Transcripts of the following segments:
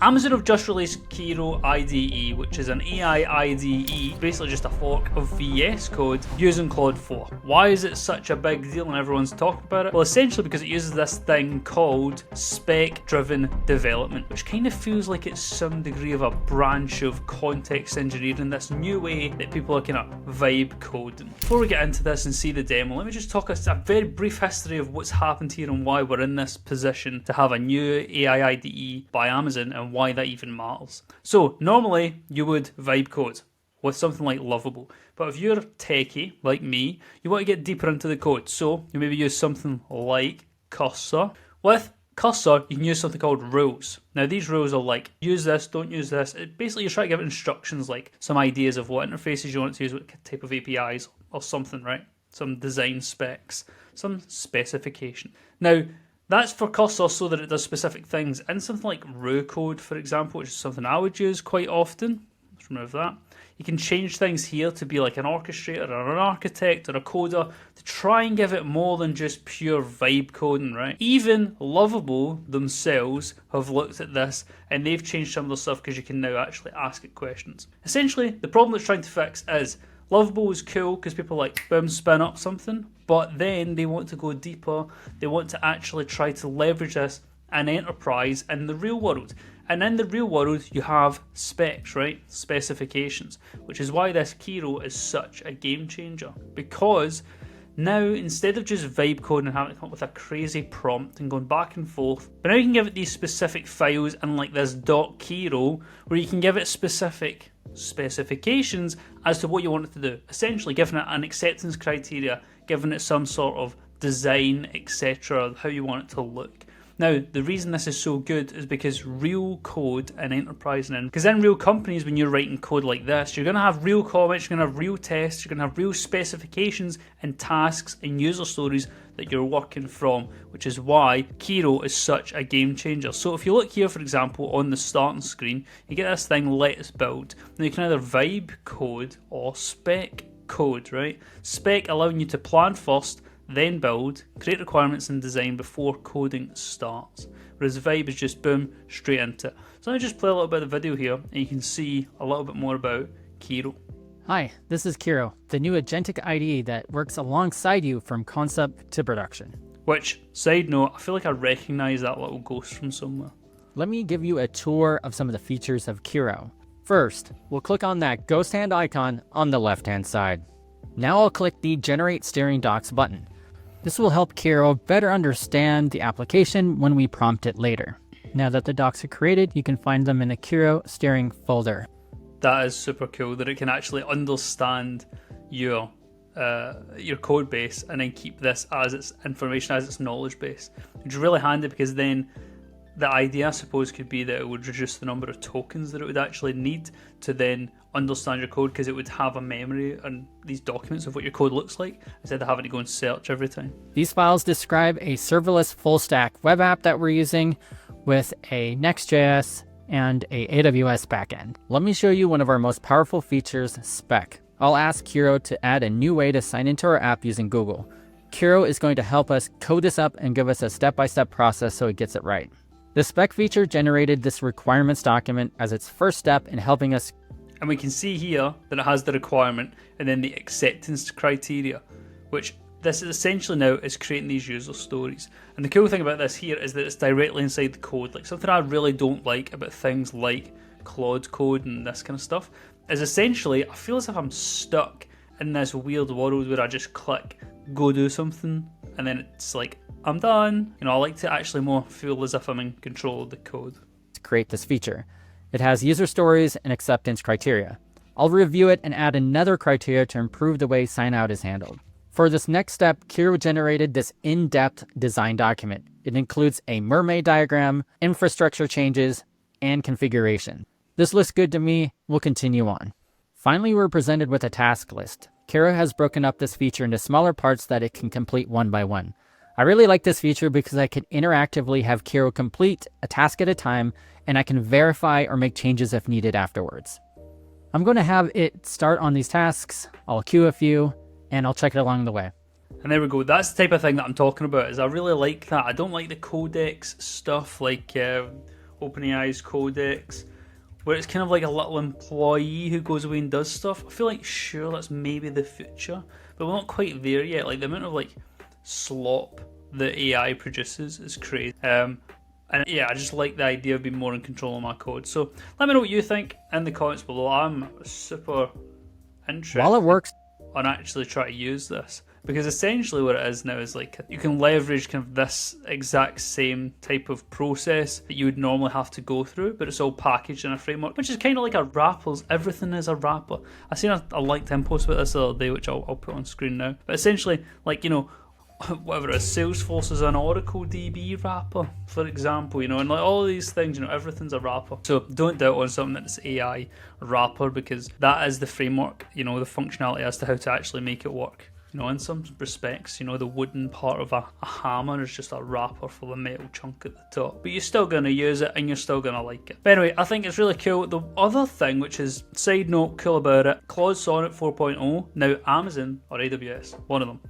Amazon have just released Kiro IDE, which is an AI IDE, basically just a fork of VS Code using Claude 4. Why is it such a big deal and everyone's talking about it? Well, essentially because it uses this thing called Spec-Driven Development, which kind of feels like it's some degree of a branch of context engineering, this new way that people are kind of vibe coding. Before we get into this and see the demo, let me just talk a very brief history of what's happened here and why we're in this position to have a new AI IDE by Amazon and why that even matters. So normally you would vibe code with something like Lovable, but if you're techie like me, you want to get deeper into the code, so you maybe use something like Cursor. With Cursor, you can use something called rules. Now these rules are like, use this, don't use this. Basically you try to give it instructions, like some ideas of what interfaces you want to use, what type of APIs or something, right? Some design specs, some specification. Now that's for Cursor so that it does specific things. In something like Rue code, for example, which is something I would use quite often, let's remove that. You can change things here to be like an orchestrator or an architect or a coder to try and give it more than just pure vibe coding, right? Even Lovable themselves have looked at this and they've changed some of the stuff because you can now actually ask it questions. Essentially, the problem it's trying to fix is Lovable is cool because people like, boom, spin up something, but then they want to go deeper. They want to actually try to leverage this in enterprise in the real world. And in the real world, you have specs, right? Specifications, which is why this Kiro is such a game changer. Because now, instead of just vibe coding and having to come up with a crazy prompt and going back and forth, but now you can give it these specific files in like this .kiro, where you can give it specific specifications as to what you want it to do. Essentially giving it an acceptance criteria, giving it some sort of design, etc., how you want it to look. Now, the reason this is so good is because real code in enterprise and because in real companies, when you're writing code like this, you're going to have real comments, you're going to have real tests, you're going to have real specifications and tasks and user stories that you're working from, which is why Kiro is such a game changer. So if you look here, for example, on the starting screen, you get this thing, let's build. Now you can either vibe code or spec code, right? Spec allowing you to plan first, then build, create requirements and design before coding starts. Whereas vibe is just boom, straight into it. So let me just play a little bit of the video here and you can see a little bit more about Kiro. Hi, this is Kiro, the new Agentic IDE that works alongside you from concept to production. Which, side note, I feel like I recognise that little ghost from somewhere. Let me give you a tour of some of the features of Kiro. First, we'll click on that ghost hand icon on the left-hand side. Now I'll click the Generate Steering Docs button. This will help Kiro better understand the application when we prompt it later. Now that the docs are created, you can find them in the Kiro steering folder. That is super cool that it can actually understand your code base and then keep this as its information, as its knowledge base. Which is really handy because then the idea, I suppose, could be that it would reduce the number of tokens that it would actually need to then understand your code, because it would have a memory and these documents of what your code looks like instead of having to go and search every time. These files describe a serverless full stack web app that we're using with a Next.js and a AWS backend. Let me show you one of our most powerful features, Spec. I'll ask Kiro to add a new way to sign into our app using Google. Kiro is going to help us code this up and give us a step-by-step process so it gets it right. The Spec feature generated this requirements document as its first step in helping us. And we can see here that it has the requirement and then the acceptance criteria, which this is essentially now is creating these user stories. And the cool thing about this here is that it's directly inside the code. Like, something I really don't like about things like Claude code and this kind of stuff is essentially I feel as if I'm stuck in this weird world where I just click go do something and then it's like I'm done. You know, I like to actually more feel as if I'm in control of the code. To create this feature, it has user stories and acceptance criteria. I'll review it and add another criteria to improve the way sign out is handled. For this next step, Kiro generated this in-depth design document. It includes a mermaid diagram, infrastructure changes, and configuration. This looks good to me. We'll continue on. Finally, we're presented with a task list. Kiro has broken up this feature into smaller parts that it can complete one by one. I really like this feature because I can interactively have Kiro complete a task at a time, and I can verify or make changes if needed afterwards. I'm going to have it start on these tasks. I'll queue a few, and I'll check it along the way. And there we go. That's the type of thing that I'm talking about. Is I really like that. I don't like the codex stuff like OpenAI's Codex, where it's kind of like a little employee who goes away and does stuff. I feel like, sure, that's maybe the future, but we're not quite there yet. Like, the amount of like slop that AI produces is crazy. And yeah, I just like the idea of being more in control of my code. So let me know what you think in the comments below. I'm super interested While it works on actually trying to use this, because essentially what it is now is like you can leverage kind of this exact same type of process that you would normally have to go through, but it's all packaged in a framework, which is kind of like a wrapper. Everything is a wrapper. I seen a LinkedIn post about this the other day, which I'll put on screen now. But essentially, like, you know, whatever it is, Salesforce is an Oracle DB wrapper, for example, you know, and like all these things, you know, everything's a wrapper. So don't doubt on something that's AI wrapper, because that is the framework, you know, the functionality as to how to actually make it work. You know, in some respects, you know, the wooden part of a hammer is just a wrapper for the metal chunk at the top. But you're still going to use it and you're still going to like it. But anyway, I think it's really cool. The other thing, which is side note cool about it, Claude Sonnet 4.0, now Amazon or AWS, one of them,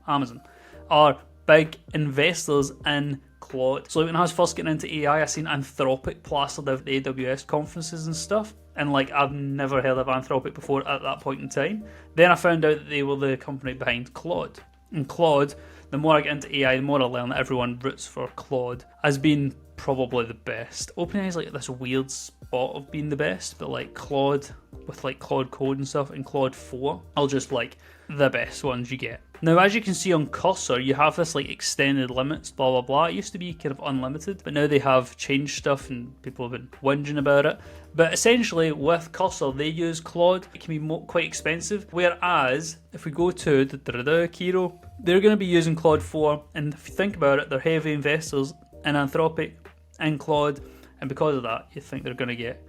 Amazon, are big investors in Claude. So when I was first getting into AI, I seen Anthropic plastered out the AWS conferences and stuff. And like, I've never heard of Anthropic before at that point in time. Then I found out that they were the company behind Claude. And Claude, the more I get into AI, the more I learn that everyone roots for Claude as being probably the best. OpenAI is like this weird spot of being the best, but like Claude, with like Claude Code and stuff, and Claude 4 are just like the best ones you get. Now, as you can see on Cursor, you have this like extended limits, blah blah blah. It used to be kind of unlimited, but now they have changed stuff and people have been whinging about it. But essentially with Cursor, they use Claude. It can be quite expensive, whereas if we go to the Kiro, they're going to be using Claude 4, and if you think about it, they're heavy investors in Anthropic and Claude, and because of that, you think they're going to get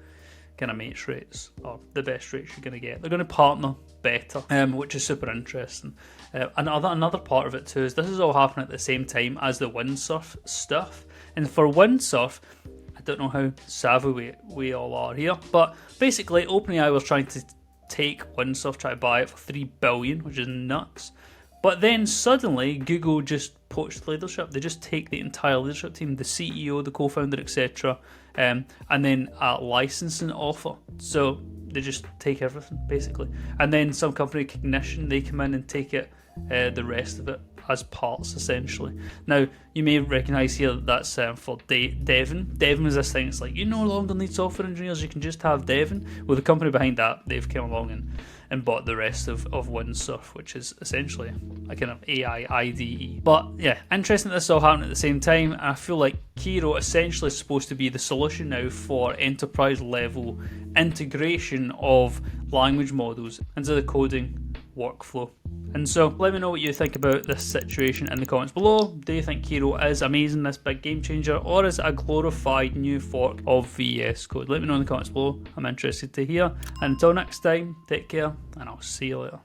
kind of mates rates, or the best rates you're going to get. They're going to partner better, which is super interesting. Another part of it too is this is all happening at the same time as the Windsurf stuff. And for Windsurf, I don't know how savvy we all are here, but basically OpenAI was trying to take Windsurf, try to buy it for $3 billion, which is nuts. But then suddenly Google just poached leadership. They just take the entire leadership team, the CEO, the co-founder, etc., and then a licensing offer. So they just take everything basically. And then some company, Cognition, they come in and take it, the rest of it as parts essentially. Now you may recognise here that that's for Devon. Devon is this thing. It's like you no longer need software engineers. You can just have Devon. Well, the company behind that, they've come along and bought the rest of Windsurf, which is essentially a kind of AI IDE. But yeah, interesting that this all happened at the same time. And I feel like Kiro essentially is supposed to be the solution now for enterprise level integration of language models into the coding workflow. And so let me know what you think about this situation in the comments below. Do you think Kiro is amazing, this big game changer, or is it a glorified new fork of VS Code? Let me know in the comments below. I'm interested to hear. And until next time, take care, and I'll see you later.